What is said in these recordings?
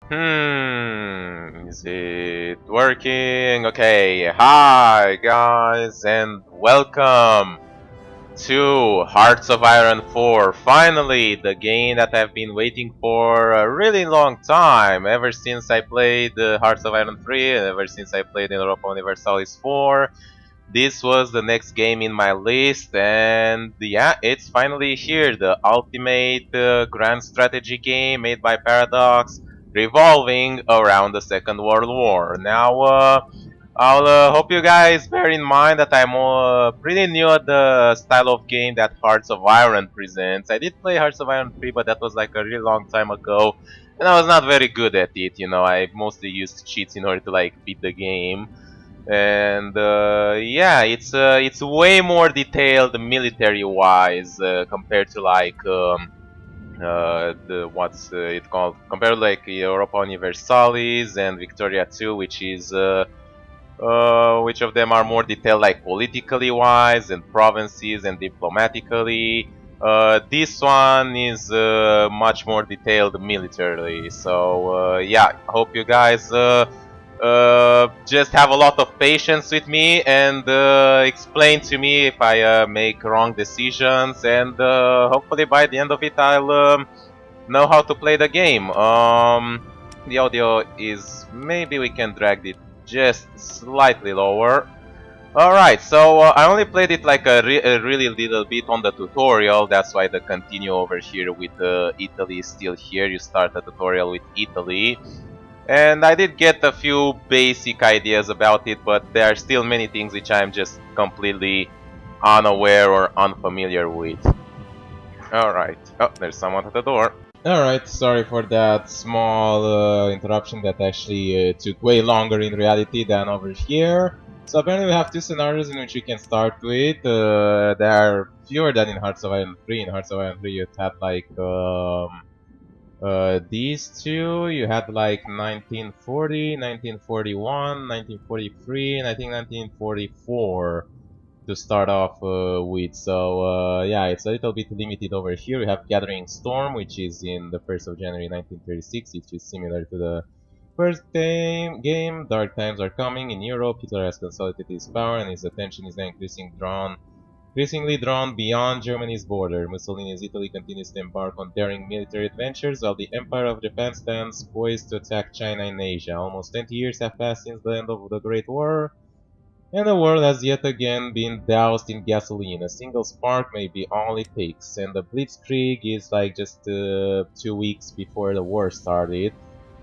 Is it working? Okay, hi guys, and welcome to Hearts of Iron 4. Finally, the game that I've been waiting for a really long time, ever since I played Hearts of Iron 3, and ever since I played in Europa Universalis 4. This was the next game in my list, and yeah, it's finally here. The ultimate grand strategy game made by Paradox, revolving around the Second World War. Now, I'll hope you guys bear in mind that I'm pretty new at the style of game that Hearts of Iron presents. I did play Hearts of Iron 3, but that was like a really long time ago, and I was not very good at it. You know, I mostly used cheats in order to like beat the game. And yeah, it's way more detailed military wise compared to like the what's it called, compared to like Europa Universalis and Victoria 2, which is which of them are more detailed like politically wise and provinces and diplomatically. This one is much more detailed militarily. So yeah, hope you guys just have a lot of patience with me and explain to me if I make wrong decisions, and hopefully by the end of it I'll know how to play the game. The audio is, maybe we can drag it just slightly lower. Alright, so I only played it like a really little bit on the tutorial. That's why the continue over here with Italy is still here. You start the tutorial with Italy. And I did get a few basic ideas about it, but there are still many things which I'm just completely unaware or unfamiliar with. Alright. Oh, there's someone at the door. Alright, sorry for that small interruption that actually took way longer in reality than over here. So apparently we have two scenarios in which we can start with. There are fewer than in Hearts of Iron 3. In Hearts of Iron 3 you had like these two. You had like 1940, 1941, 1943, and I think 1944 to start off with. So yeah, it's a little bit limited over here. We have Gathering Storm, which is in the 1st of January 1936, which is similar to the first game. Dark times are coming in Europe. Hitler has consolidated his power and his attention is now increasingly drawn beyond Germany's border. Mussolini's Italy continues to embark on daring military adventures, while the Empire of Japan stands poised to attack China in Asia. Almost 20 years have passed since the end of the Great War, and the world has yet again been doused in gasoline. A single spark may be all it takes, and the Blitzkrieg is like just 2 weeks before the war started.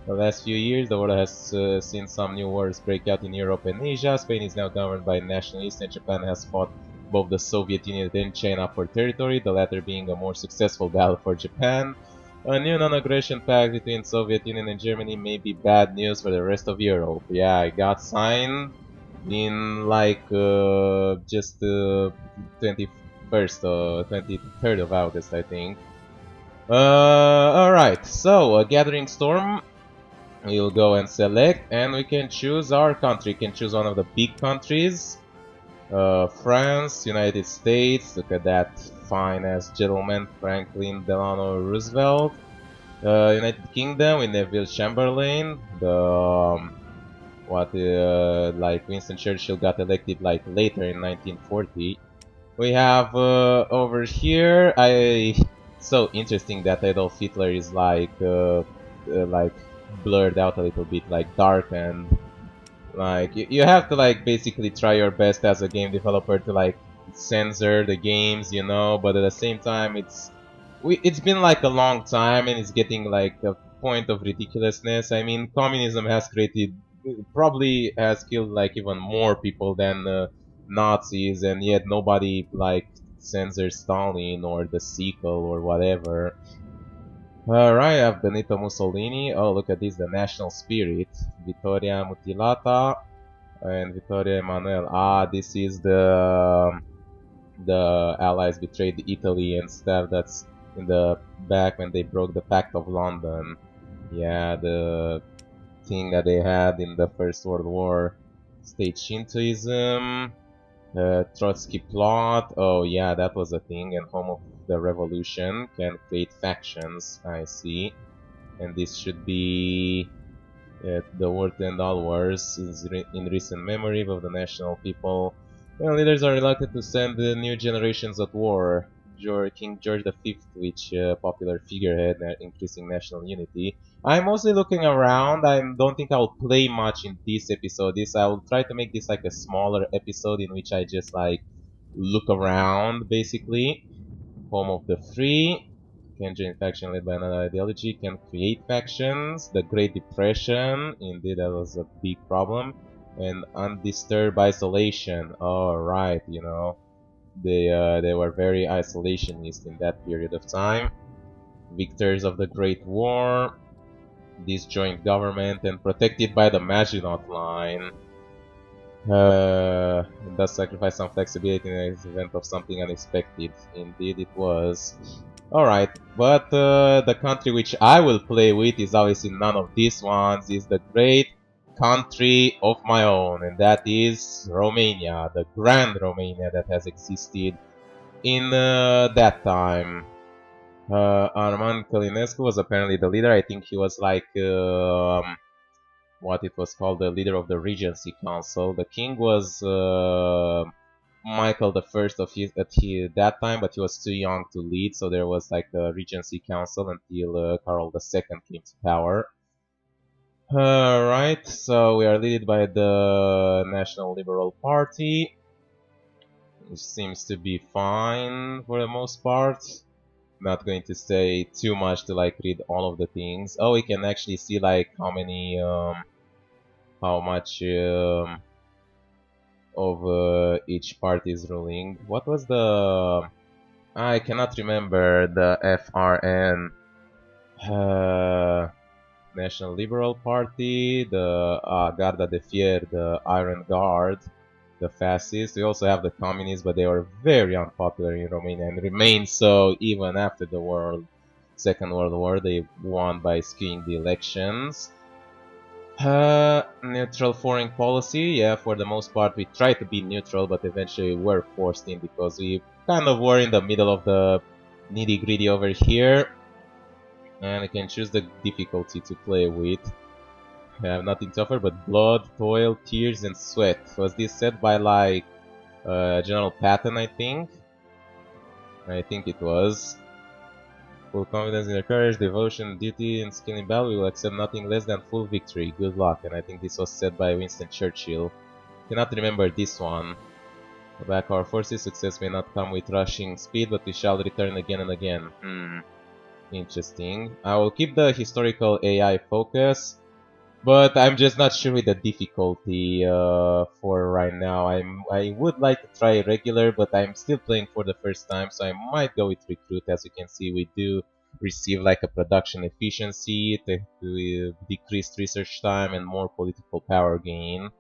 The last few years, the world has seen some new wars break out in Europe and Asia. Spain is now governed by nationalists, and Japan has fought both the Soviet Union and China for territory, the latter being a more successful battle for Japan. A new non-aggression pact between Soviet Union and Germany may be bad news for the rest of Europe. Yeah, it got signed in like just 21st or 23rd of August, I think. Alright, so Gathering Storm, we'll go and select, and we can choose our country. We can choose one of the big countries. France, United States, look at that fine ass gentleman, Franklin Delano Roosevelt. United Kingdom with Neville Chamberlain, the like Winston Churchill got elected like later in 1940. We have over here, so interesting that Adolf Hitler is like blurred out a little bit, like dark, and like you have to like basically try your best as a game developer to like censor the games, you know, but at the same time it's been like a long time and it's getting like a point of ridiculousness. I mean, communism has created, probably has killed like even more people than Nazis, and yet nobody like censors Stalin or the sequel or whatever. Alright, I have Benito Mussolini. Oh, look at this, the national spirit. Vittoria Mutilata and Vittoria Emanuele. Ah, this is the Allies betrayed Italy and stuff. That's in the back when they broke the Pact of London. Yeah, the thing that they had in the First World War. State Shintoism. Trotsky plot. Oh yeah, that was a thing. And home of the revolution can create factions. I see. and this should be the war to end all wars is in recent memory of the national people. Well, leaders are reluctant to send the new generations at war. King George V, which popular figurehead, increasing national unity. I'm mostly looking around. I don't think I'll play much in this episode. I'll try to make this like a smaller episode in which I just like look around, basically. Home of the free. Can join faction led by another ideology. Can create factions. The Great Depression. Indeed, that was a big problem. And undisturbed isolation. Alright, you know. They were very isolationist in that period of time. Victors of the Great War. Disjoint government and protected by the Maginot Line. And thus sacrifice some flexibility in the event of something unexpected. Indeed it was. Alright, but the country which I will play with is obviously none of these ones. Is the great country of my own, and that is Romania, the Grand Romania that has existed in that time. Arman Călinescu was apparently the leader. I think he was like what it was called, the leader of the Regency Council. The king was Michael the First of that time, but he was too young to lead, so there was like a Regency Council until Carol II came to power. Right, so we are led by the National Liberal Party, which seems to be fine for the most part. Not going to say too much to like read all of the things. Oh, we can actually see like how many how much of each party is ruling. What was the... I cannot remember the FRN. National Liberal Party, the Garda de Fier, the Iron Guard, the Fascists. We also have the Communists, but they were very unpopular in Romania and remain so even after the Second World War. They won by skewing the elections. Neutral foreign policy. Yeah, for the most part we tried to be neutral, but eventually we were forced in because we kind of were in the middle of the nitty-gritty over here. And I can choose the difficulty to play with. I have nothing to offer but blood, toil, tears, and sweat. Was this set by like General Patton, I think? I think it was. Full confidence in your courage, devotion, duty, and skill in battle. We will accept nothing less than full victory. Good luck. And I think this was said by Winston Churchill. Cannot remember this one. Back our forces. Success may not come with rushing speed, but we shall return again and again. Interesting. I will keep the historical AI focus, but I'm just not sure with the difficulty for right now. I would like to try regular, but I'm still playing for the first time, so I might go with recruit. As you can see, we do receive like a production efficiency, decreased research time, and more political power gain.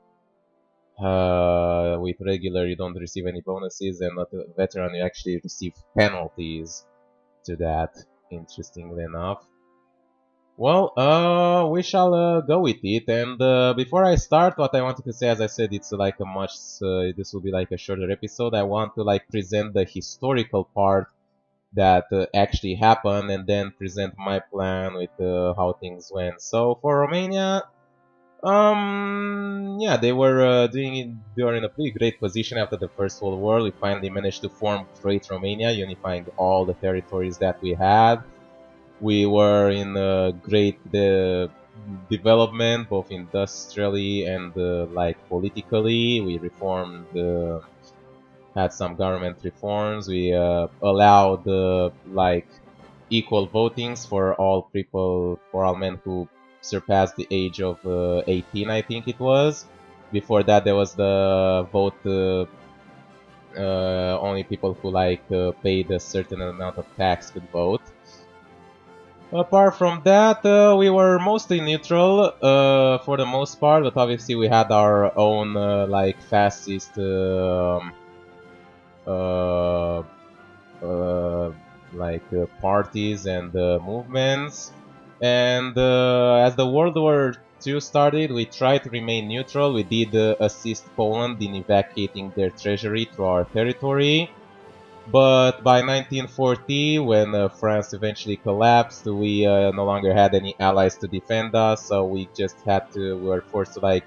With regular, you don't receive any bonuses, and not a veteran, you actually receive penalties to that. Interestingly enough. Well, we shall go with it. And before I start, what I wanted to say, as I said, it's like a much. This will be like a shorter episode. I want to like present the historical part that actually happened, and then present my plan with how things went. So for Romania, yeah, they were doing it. They were in a pretty great position after the First World War. We finally managed to form Great Romania, unifying all the territories that we had. We were in a great development, both industrially and like politically. We reformed, had some government reforms. We allowed like equal votings for all people, for all men who surpassed the age of 18, I think it was. Before that, there was the vote. Only people who like paid a certain amount of tax could vote. Apart from that, we were mostly neutral for the most part, but obviously we had our own like fascist parties and movements. And as the World War II started, we tried to remain neutral. We did assist Poland in evacuating their treasury through our territory. But by 1940, when France eventually collapsed, we no longer had any allies to defend us, so we just had to, we were forced to like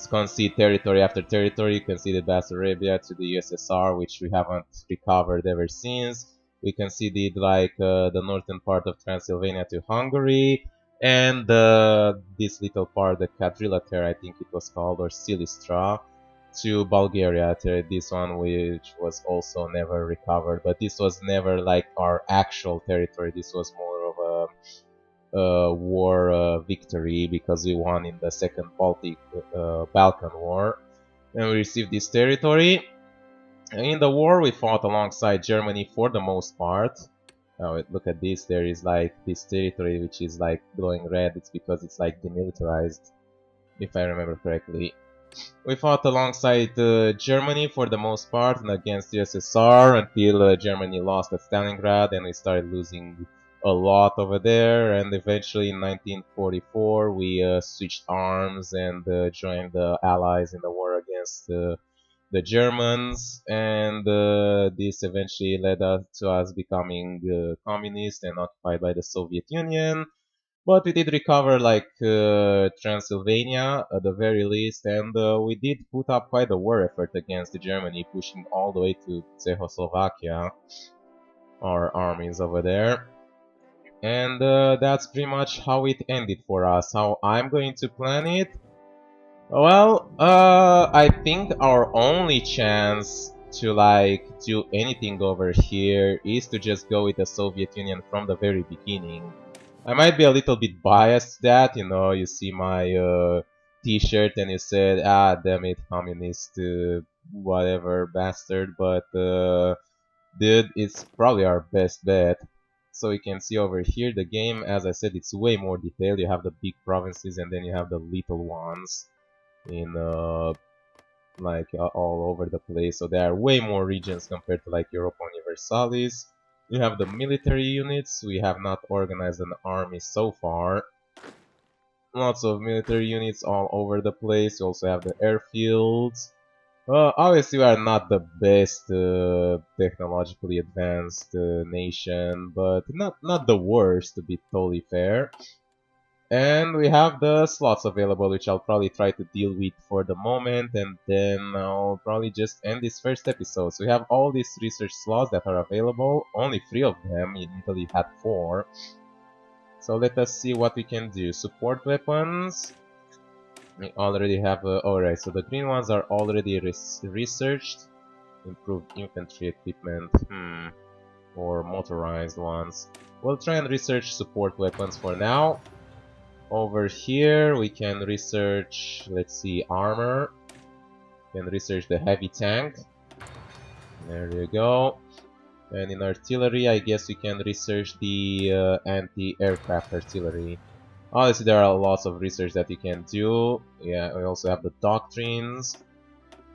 concede territory after territory. Conceded Bessarabia to the USSR, which we haven't recovered ever since. We conceded like the northern part of Transylvania to Hungary, and this little part, the Quadrilateral, I think it was called, or Silistra, to Bulgaria. This one, which was also never recovered, but this was never like our actual territory. This was more of a war victory because we won in the Second Balkan War, and we received this territory. In the war, we fought alongside Germany for the most part. Now look at this. There is like this territory which is like glowing red. It's because it's like demilitarized, if I remember correctly. We fought alongside Germany for the most part and against the USSR until Germany lost at Stalingrad, and we started losing a lot over there. And eventually in 1944 we switched arms and joined the Allies in the war against the Germans, and this eventually led us to us becoming communist and occupied by the Soviet Union. But we did recover like Transylvania at the very least, and we did put up quite a war effort against Germany, pushing all the way to Czechoslovakia, our armies over there. And that's pretty much how it ended for us. How I'm going to plan it? Well, I think our only chance to like do anything over here is to just go with the Soviet Union from the very beginning. I might be a little bit biased to that, you know, you see my t-shirt and you said, ah, damn it, communist, whatever, bastard, but dude, it's probably our best bet. So you can see over here, the game, as I said, it's way more detailed. You have the big provinces and then you have the little ones in like all over the place. So there are way more regions compared to like Europa Universalis. We have the military units. We have not organized an army so far. Lots of military units all over the place. We also have the airfields. Obviously, we are not the best technologically advanced nation, but not the worst, to be totally fair. And we have the slots available, which I'll probably try to deal with for the moment, and then I'll probably just end this first episode. So we have all these research slots that are available, only 3 of them, in Italy had 4. So let us see what we can do. Support weapons, we already have, alright, so the green ones are already researched. Improved infantry equipment, or motorized ones. We'll try and research support weapons for now. Over here we can research, let's see, armor. We can research the heavy tank. There you go. And in artillery, I guess we can research the anti-aircraft artillery. Obviously, there are lots of research that you can do. Yeah, we also have the doctrines,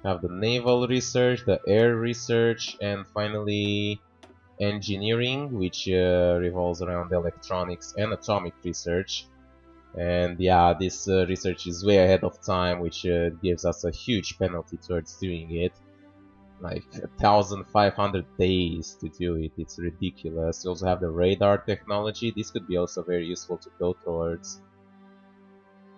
have the naval research, the air research, and finally engineering, which revolves around electronics and atomic research. And yeah, this research is way ahead of time, which gives us a huge penalty towards doing it. Like 1,500 days to do it, it's ridiculous. You also have the radar technology, this could be also very useful to go towards.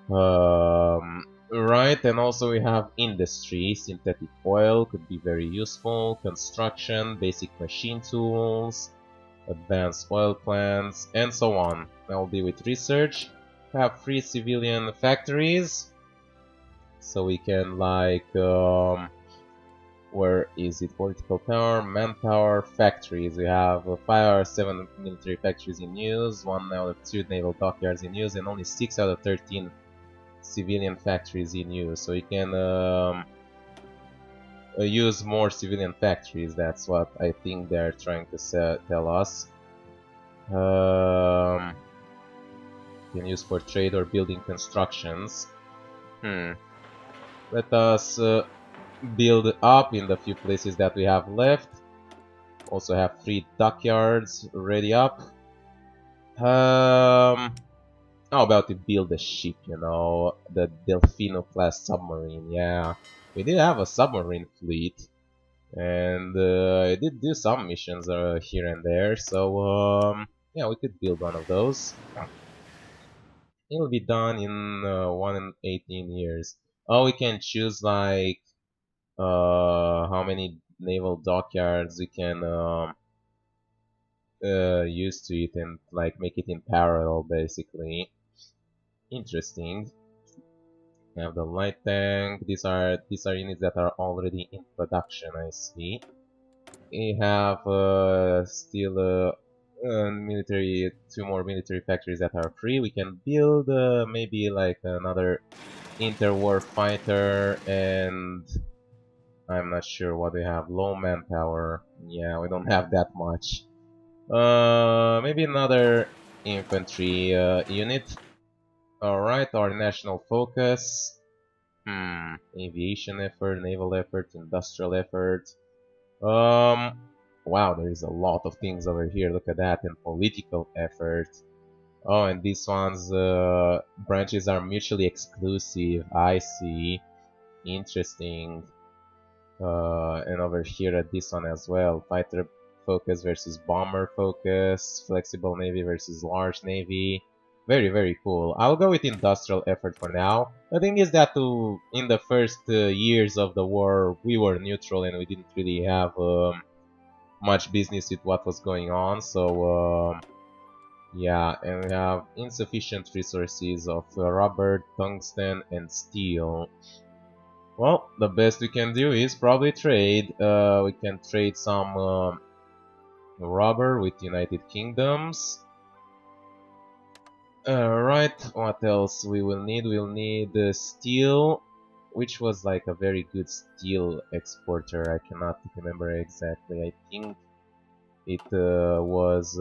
Right, and also we have industry, synthetic oil could be very useful, construction, basic machine tools, advanced oil plants, and so on. That will be with research. We have free civilian factories, so we can like where is it? Political power, manpower, factories. We have 5 out of 7 military factories in use, 1 out of 2 naval dockyards in use, and only 6 out of 13 civilian factories in use. So you can use more civilian factories. That's what I think they're trying to tell us. You can use for trade or building constructions. Let us build up in the few places that we have left. Also have 3 dockyards ready up. How about to build a ship, you know, the Delfino class submarine? Yeah, we did have a submarine fleet. And I did do some missions here and there, so yeah, we could build one of those. It'll be done in 1 in 18 years. Oh, we can choose like how many naval dockyards we can use to it and like make it in parallel, basically. Interesting. We have the light tank. These are units that are already in production. I see. We have still military, two more military factories that are free. We can build maybe like another interwar fighter, and I'm not sure what we have. Low manpower. Yeah, we don't have that much. Maybe another infantry unit. Alright, our national focus. Aviation effort, naval effort, industrial effort. Um, wow, there is a lot of things over here. Look at that, and political effort. Oh, and these ones branches are mutually exclusive. I see. Interesting. And over here at this one as well, fighter focus versus bomber focus, flexible navy versus large navy. Very, very cool. I'll go with industrial effort for now. The thing is that in the first years of the war, we were neutral and we didn't really have much business with what was going on. So yeah, and we have insufficient resources of rubber, tungsten, and steel. Well, the best we can do is probably trade. We can trade some rubber with United Kingdoms. Right, what else we will need? We'll need steel, which was like a very good steel exporter. I cannot remember exactly. I think it was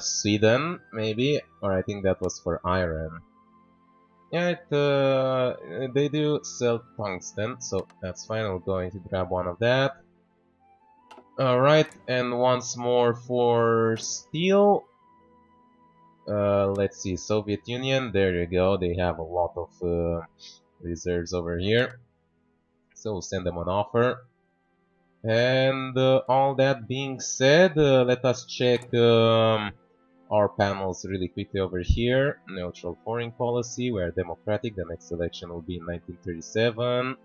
Sweden, maybe, or I think that was for iron. Yeah, they do sell tungsten, so that's fine. I'm going to grab one of that. Alright, and once more for steel. Let's see, Soviet Union, there you go. They have a lot of reserves over here. So we'll send them an offer. And all that being said, let us check our panels really quickly over here. Neutral foreign policy, we are democratic. The next election will be in 1937.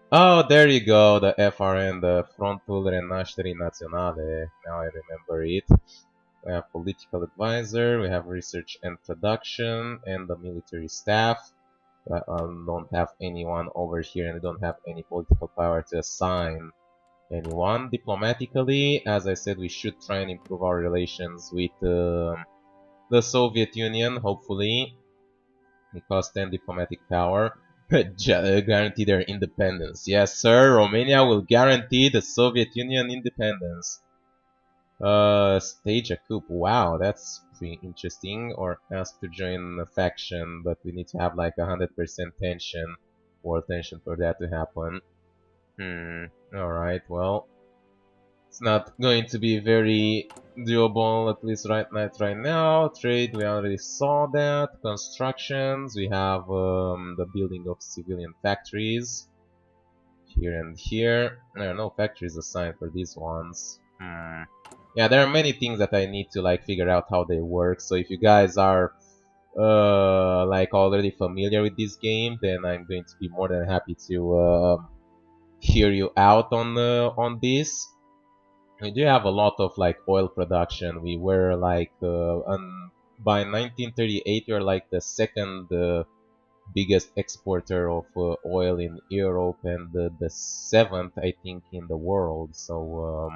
Oh, there you go, the FRN, the Frontul Renașterii Naționale. Now I remember it. We have political advisor, we have research and production, and the military staff. I don't have anyone over here, and we don't have any political power to assign anyone. Diplomatically, as I said, we should try and improve our relations with the Soviet Union, hopefully. Because 10 diplomatic power. Guarantee their independence. Yes, sir, Romania will guarantee the Soviet Union independence. Stage a coup. Wow, that's pretty interesting. Or ask to join a faction, but we need to have like 100% tension, war tension for that to happen. Alright, well, it's not going to be very doable, at least right now. Trade, we already saw that. Constructions, we have the building of civilian factories. Here and here. There are no factories assigned for these ones. Yeah, there are many things that I need to like figure out how they work. So if you guys are like already familiar with this game, then I'm going to be more than happy to hear you out on this. We do have a lot of like oil production. We were like by 1938 we were like the second biggest exporter of oil in Europe and the seventh, I think, in the world. So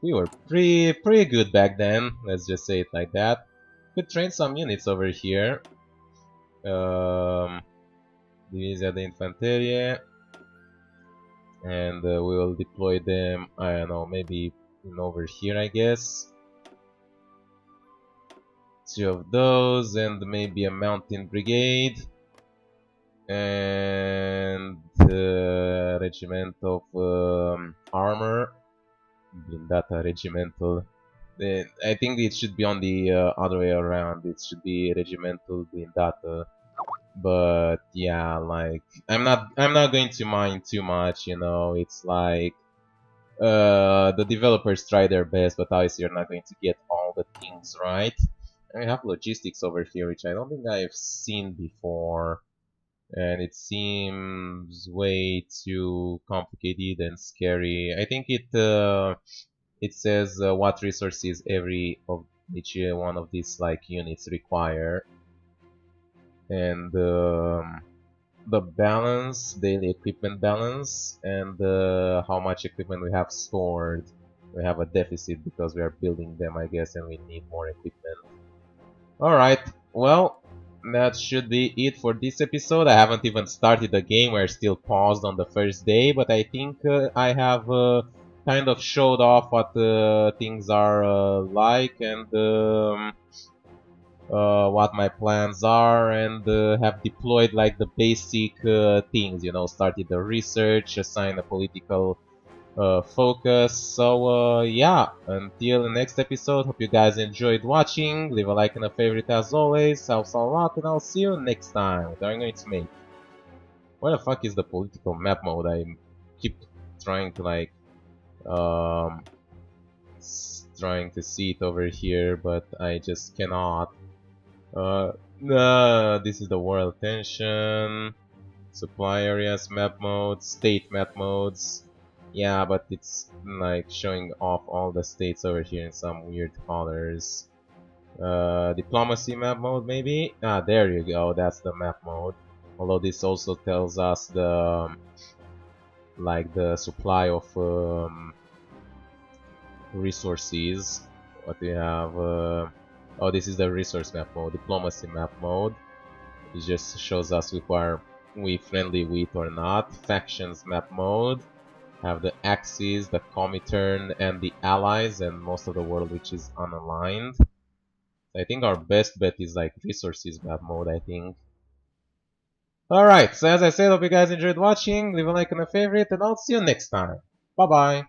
we were pretty good back then. Let's just say it like that. Could train some units over here. Divizia de Infanterie. And we will deploy them, I don't know, maybe over here, I guess. 2 of those, and maybe a mountain brigade. And a regiment of armor. Blindata regimental. I think it should be on the other way around. It should be regimental blindata. But yeah, like I'm not going to mind too much, you know. It's like the developers try their best, but obviously you're not going to get all the things right. And we have logistics over here, which I don't think I've seen before, and it seems way too complicated and scary. I think it says what resources every of each one of these like units require, and the balance, daily equipment balance, and how much equipment we have stored. We have a deficit because we are building them, I guess, and we need more equipment. Alright, well, that should be it for this episode. I haven't even started the game, we're still paused on the first day, but I think I have kind of showed off what things are like, and what my plans are, and have deployed like the basic things, you know, started the research, assigned a political focus. So yeah, until the next episode, hope you guys enjoyed watching. Leave a like and a favorite as always. Helps a lot, and I'll see you next time. What I'm going to make. What the fuck is the political map mode? I keep trying to like um trying to see it over here, but I just cannot. No, this is the world tension, supply areas map mode, state map modes. Yeah, but it's like showing off all the states over here in some weird colors. Diplomacy map mode maybe? Ah, there you go, that's the map mode. Although this also tells us the like the supply of resources. What we have? Oh, this is the resource map mode, diplomacy map mode. It just shows us if we friendly with or not. Factions map mode. Have the axis, the Comintern, and the allies, and most of the world which is unaligned. I think our best bet is like resources map mode, I think. Alright, so as I said, hope you guys enjoyed watching. Leave a like and a favorite, and I'll see you next time. Bye bye.